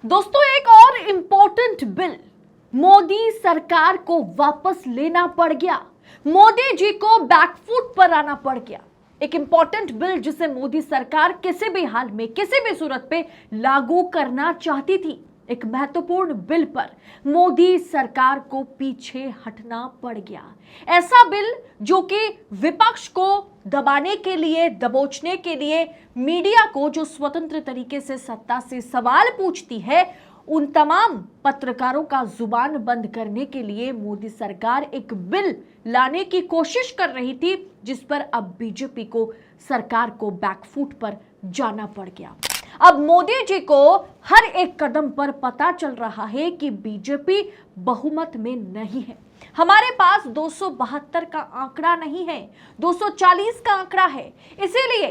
दोस्तों, एक और इंपॉर्टेंट बिल मोदी सरकार को वापस लेना पड़ गया। मोदी जी को बैकफुट पर आना पड़ गया। एक इंपॉर्टेंट बिल जिसे मोदी सरकार किसी भी हाल में, किसी भी सूरत पे लागू करना चाहती थी। एक महत्वपूर्ण बिल पर मोदी सरकार को पीछे हटना पड़ गया। ऐसा बिल जो कि विपक्ष को दबाने के लिए, दबोचने के लिए, मीडिया को जो स्वतंत्र तरीके से सत्ता से सवाल पूछती है, उन तमाम पत्रकारों का जुबान बंद करने के लिए मोदी सरकार एक बिल लाने की कोशिश कर रही थी, जिस पर अब बीजेपी को, सरकार को बैकफुट पर जाना पड़ गया। अब मोदी जी को हर एक कदम पर पता चल रहा है कि बीजेपी बहुमत में नहीं है। हमारे पास 272 का आंकड़ा नहीं है, 240 का आंकड़ा है। इसीलिए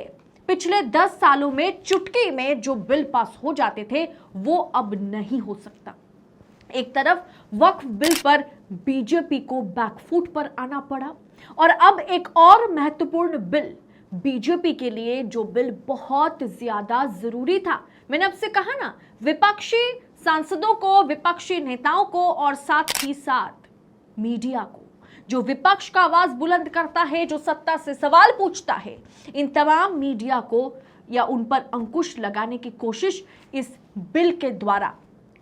पिछले 10 सालों में चुटकी में जो बिल पास हो जाते थे वो अब नहीं हो सकता। एक तरफ वक्फ बिल पर बीजेपी को बैकफुट पर आना पड़ा और अब एक और महत्वपूर्ण बिल बीजेपी के लिए, जो बिल बहुत ज्यादा जरूरी था। मैंने आपसे कहा ना, विपक्षी सांसदों को, विपक्षी नेताओं को और साथ ही साथ मीडिया को, जो विपक्ष का आवाज बुलंद करता है, जो सत्ता से सवाल पूछता है, इन तमाम मीडिया को या उन पर अंकुश लगाने की कोशिश इस बिल के द्वारा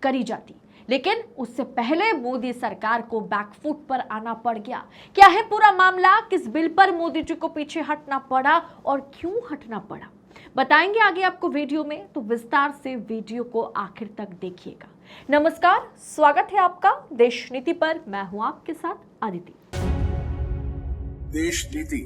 करी जाती। लेकिन उससे पहले मोदी सरकार को बैकफुट पर आना पड़ गया। क्या है पूरा मामला? किस बिल पर मोदी जी को पीछे हटना पड़ा और क्यों हटना पड़ा, बताएंगे आगे आपको वीडियो में, तो विस्तार से वीडियो को आखिर तक देखिएगा। नमस्कार, स्वागत है आपका देश नीति पर। मैं हूं आपके साथ अदिति। देश नीति,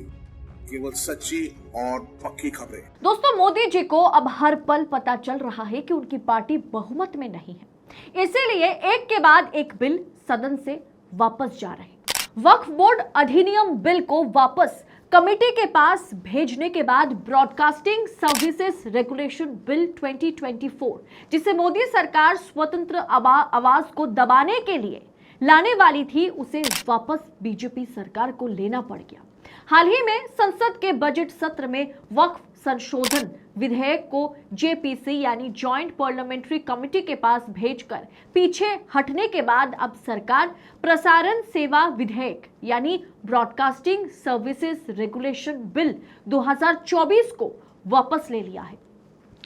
केवल सच्ची और पक्की खबरें। दोस्तों, मोदी जी को अब हर पल पता चल रहा है कि उनकी पार्टी बहुमत में नहीं है, इसीलिए एक के बाद एक बिल सदन से वापस जा रहे हैं। वक्फ बोर्ड अधिनियम बिल को वापस कमेटी के पास भेजने के बाद ब्रॉडकास्टिंग सर्विसेज रेगुलेशन बिल 2024, जिसे मोदी सरकार स्वतंत्र आवाज को दबाने के लिए लाने वाली थी, उसे वापस बीजेपी सरकार को लेना पड़ गया। हाल ही में संसद के बजट सत्र में वक्फ संशोधन विधेयक को जेपीसी यानी जॉइंट पार्लियामेंट्री कमेटी के पास भेजकर पीछे हटने के बाद अब सरकार प्रसारण सेवा विधेयक यानी ब्रॉडकास्टिंग सर्विसेज रेगुलेशन बिल 2024 को वापस ले लिया है।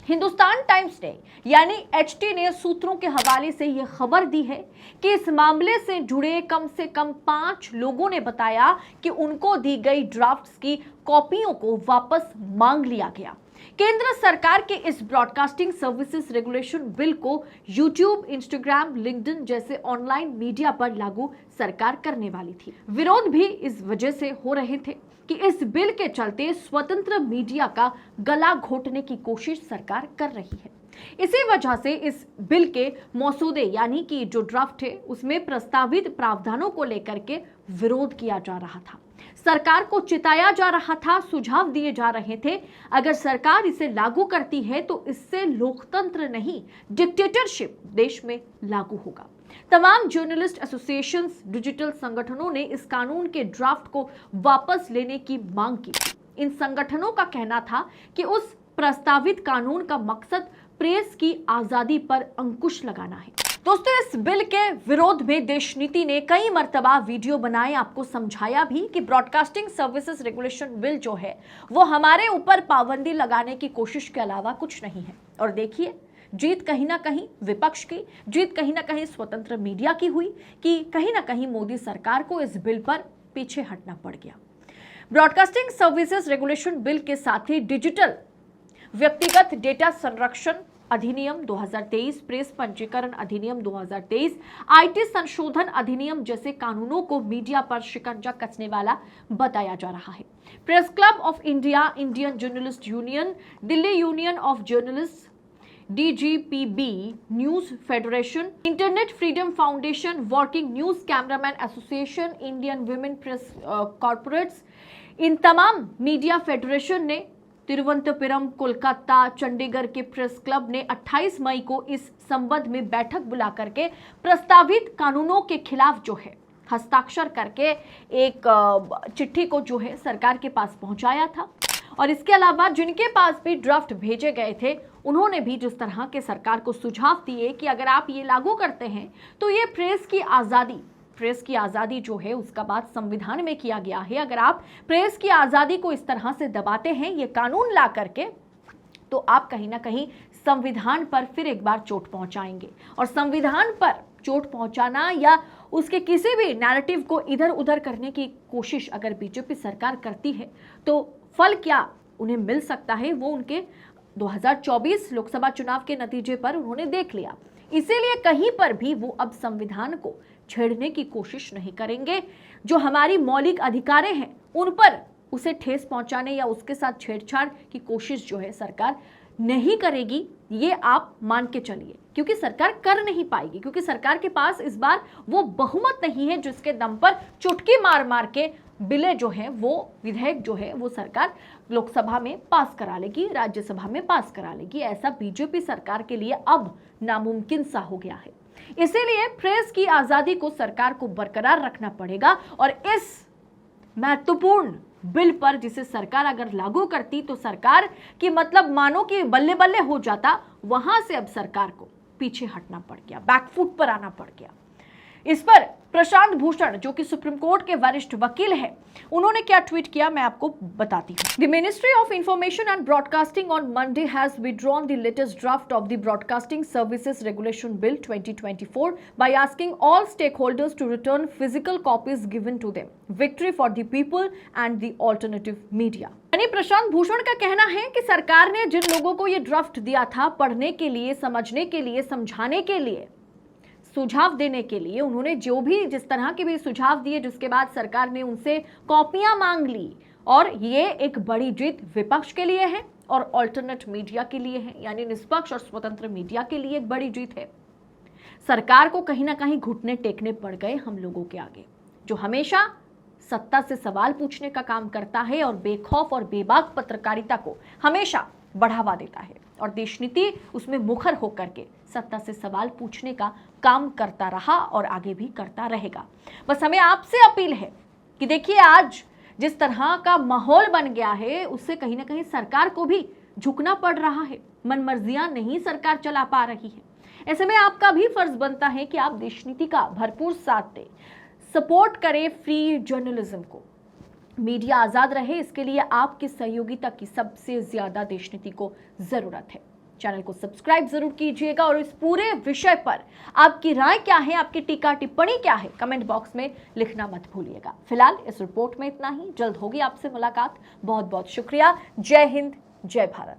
हिंदुस्तान टाइम्स ने यानी एचटी ने सूत्रों के हवाले से यह खबर दी है कि इस मामले से जुड़े कम से कम 5 लोगों ने बताया कि उनको दी गई ड्राफ्ट्स की कॉपियों को वापस मांग लिया गया। केंद्र सरकार के इस ब्रॉडकास्टिंग सर्विसेज रेगुलेशन बिल को यूट्यूब, इंस्टाग्राम, लिंक्डइन जैसे ऑनलाइन मीडिया पर लागू सरकार करने वाली थी। विरोध भी इस वजह से हो रहे थे कि इस बिल के चलते स्वतंत्र मीडिया का गला घोटने की कोशिश सरकार कर रही है। इसी वजह से इस बिल के मसौदे यानी कि जो ड्राफ्ट है, उसमें प्रस्तावित प्रावधानों को लेकर के विरोध किया जा रहा था। सरकार को चिताया जा रहा था, सुझाव दिए जा रहे थे, अगर सरकार इसे लागू करती है तो इससे लोकतंत्र नहीं, डिक्टेटरशिप देश में लागू होगा। तमाम जर्नलिस्ट एसोसिएशंस, डिजिटल संगठनों ने इस कानून के ड्राफ्ट को वापस लेने की मांग की थी। इन संगठनों का कहना था कि उस प्रस्तावित कानून का मकसद प्रेस की आजादी पर अंकुश लगाना है। दोस्तों, इस बिल के विरोध में देश नीति ने कई मर्तबा वीडियो बनाए, आपको समझाया भी कि ब्रॉडकास्टिंग सर्विसेज रेगुलेशन बिल जो है वो हमारे ऊपर पाबंदी लगाने की कोशिश के अलावा कुछ नहीं है। और देखिए, जीत कहीं ना कहीं विपक्ष की, जीत कहीं ना कहीं स्वतंत्र मीडिया की हुई कि कहीं ना कहीं मोदी सरकार को इस बिल पर पीछे हटना पड़ गया। ब्रॉडकास्टिंग सर्विसेज रेगुलेशन बिल के साथ ही डिजिटल व्यक्तिगत डेटा संरक्षण अधिनियम 2023, प्रेस पंजीकरण अधिनियम 2023, आईटी संशोधन अधिनियम जैसे कानूनों को मीडिया पर शिकंजा कसने वाला बताया जा रहा है। Press club of India, Indian journalist union, Delhi union of journalist, DGPB, news federation, internet freedom foundation, working news cameraman association, Indian women press corporates, इन तमाम मीडिया फेडरेशन ने तिरुवनंतपुरम, कोलकाता, चंडीगढ़ के प्रेस क्लब ने 28 मई को इस संबंध में बैठक बुला करके प्रस्तावित कानूनों के खिलाफ जो है हस्ताक्षर करके एक चिट्ठी को जो है सरकार के पास पहुंचाया था। और इसके अलावा जिनके पास भी ड्राफ्ट भेजे गए थे उन्होंने भी जिस तरह के सरकार को सुझाव दिए कि अगर आप ये लागू करते हैं तो ये प्रेस की आज़ादी जो है उसका बात संविधान में किया गया है। अगर आप प्रेस की आज़ादी को इस तरह से दबाते हैं ये कानून ला करके, तो आप कहीं ना कहीं संविधान पर फिर एक बार चोट पहुंचाएंगे। और संविधान पर चोट पहुंचाना या उसके किसी भी नैरेटिव को इधर उधर करने की कोशिश अगर बीजेपी सरकार करती है तो फल क्या उन्हें मिल सकता है वो उनके 2024 लोकसभा चुनाव के नतीजे पर उन्होंने देख लिया। इसीलिए कहीं पर भी वो अब संविधान को छेड़ने की कोशिश नहीं करेंगे। जो हमारी मौलिक अधिकारें हैं उन पर उसे ठेस पहुंचाने या उसके साथ छेड़छाड़ की कोशिश जो है सरकार नहीं करेगी, ये आप मान के चलिए, क्योंकि सरकार कर नहीं पाएगी, क्योंकि सरकार के पास इस बार वो बहुमत नहीं है जिसके दम पर चुटकी मार मार के बिलें जो है वो विधेयक जो है वो सरकार लोकसभा में पास करा लेगी, राज्यसभा में पास करा लेगी। ऐसा बीजेपी सरकार के लिए अब नामुमकिन सा हो गया है। इसीलिए प्रेस की आजादी को सरकार को बरकरार रखना पड़ेगा और इस महत्वपूर्ण बिल पर जिसे सरकार अगर लागू करती तो सरकार की मतलब मानो कि बल्ले बल्ले हो जाता, वहां से अब सरकार को पीछे हटना पड़ गया, बैकफुट पर आना पड़ गया। इस पर प्रशांत भूषण जो कि सुप्रीम कोर्ट के वरिष्ठ वकील हैं, उन्होंने क्या ट्वीट किया मैं आपको बताती हूँ। The ministry of information and broadcasting on Monday has withdrawn the latest draft of the broadcasting services regulation bill 2024 by asking all stakeholders to return physical copies given to them. Victory for the people and the alternative media. यानी प्रशांत भूषण का कहना है कि सरकार ने जिन लोगों को ये ड्राफ्ट दिया था पढ़ने के लिए, समझने के लिए, समझाने के लिए, सुझाव देने के लिए, उन्होंने जो भी जिस तरह के भी सुझाव दिए जिसके बाद सरकार ने उनसे कॉपियां मांग ली। और ये एक बड़ी जीत विपक्ष के लिए है और अल्टरनेट मीडिया के लिए है, यानी निष्पक्ष और स्वतंत्र मीडिया के लिए एक बड़ी जीत है। सरकार को कहीं ना कहीं घुटने टेकने पड़ गए हम लोगों के आगे, जो हमेशा सत्ता से सवाल पूछने का काम करता है और बेखौफ और बेबाक पत्रकारिता को हमेशा बढ़ावा देता है और देश नीति उसमें मुखर होकर के सत्ता से सवाल पूछने का काम करता रहा और आगे भी करता रहेगा। बस हमें आपसे अपील है कि देखिए आज जिस तरह का माहौल बन गया है उससे कहीं ना कहीं सरकार को भी झुकना पड़ रहा है, मनमर्जियां नहीं सरकार चला पा रही है। ऐसे में आपका भी फर्ज बनता है कि आप देश नीति का भरपूर साथ दें, सपोर्ट करें फ्री जर्नलिज्म को, मीडिया आजाद रहे, इसके लिए आपकी सहयोगिता की सबसे ज्यादा देश नीति को जरूरत है। चैनल को सब्सक्राइब जरूर कीजिएगा और इस पूरे विषय पर आपकी राय क्या है, आपकी टीका टिप्पणी क्या है, कमेंट बॉक्स में लिखना मत भूलिएगा। फिलहाल इस रिपोर्ट में इतना ही, जल्द होगी आपसे मुलाकात। बहुत बहुत शुक्रिया। जय हिंद, जय भारत।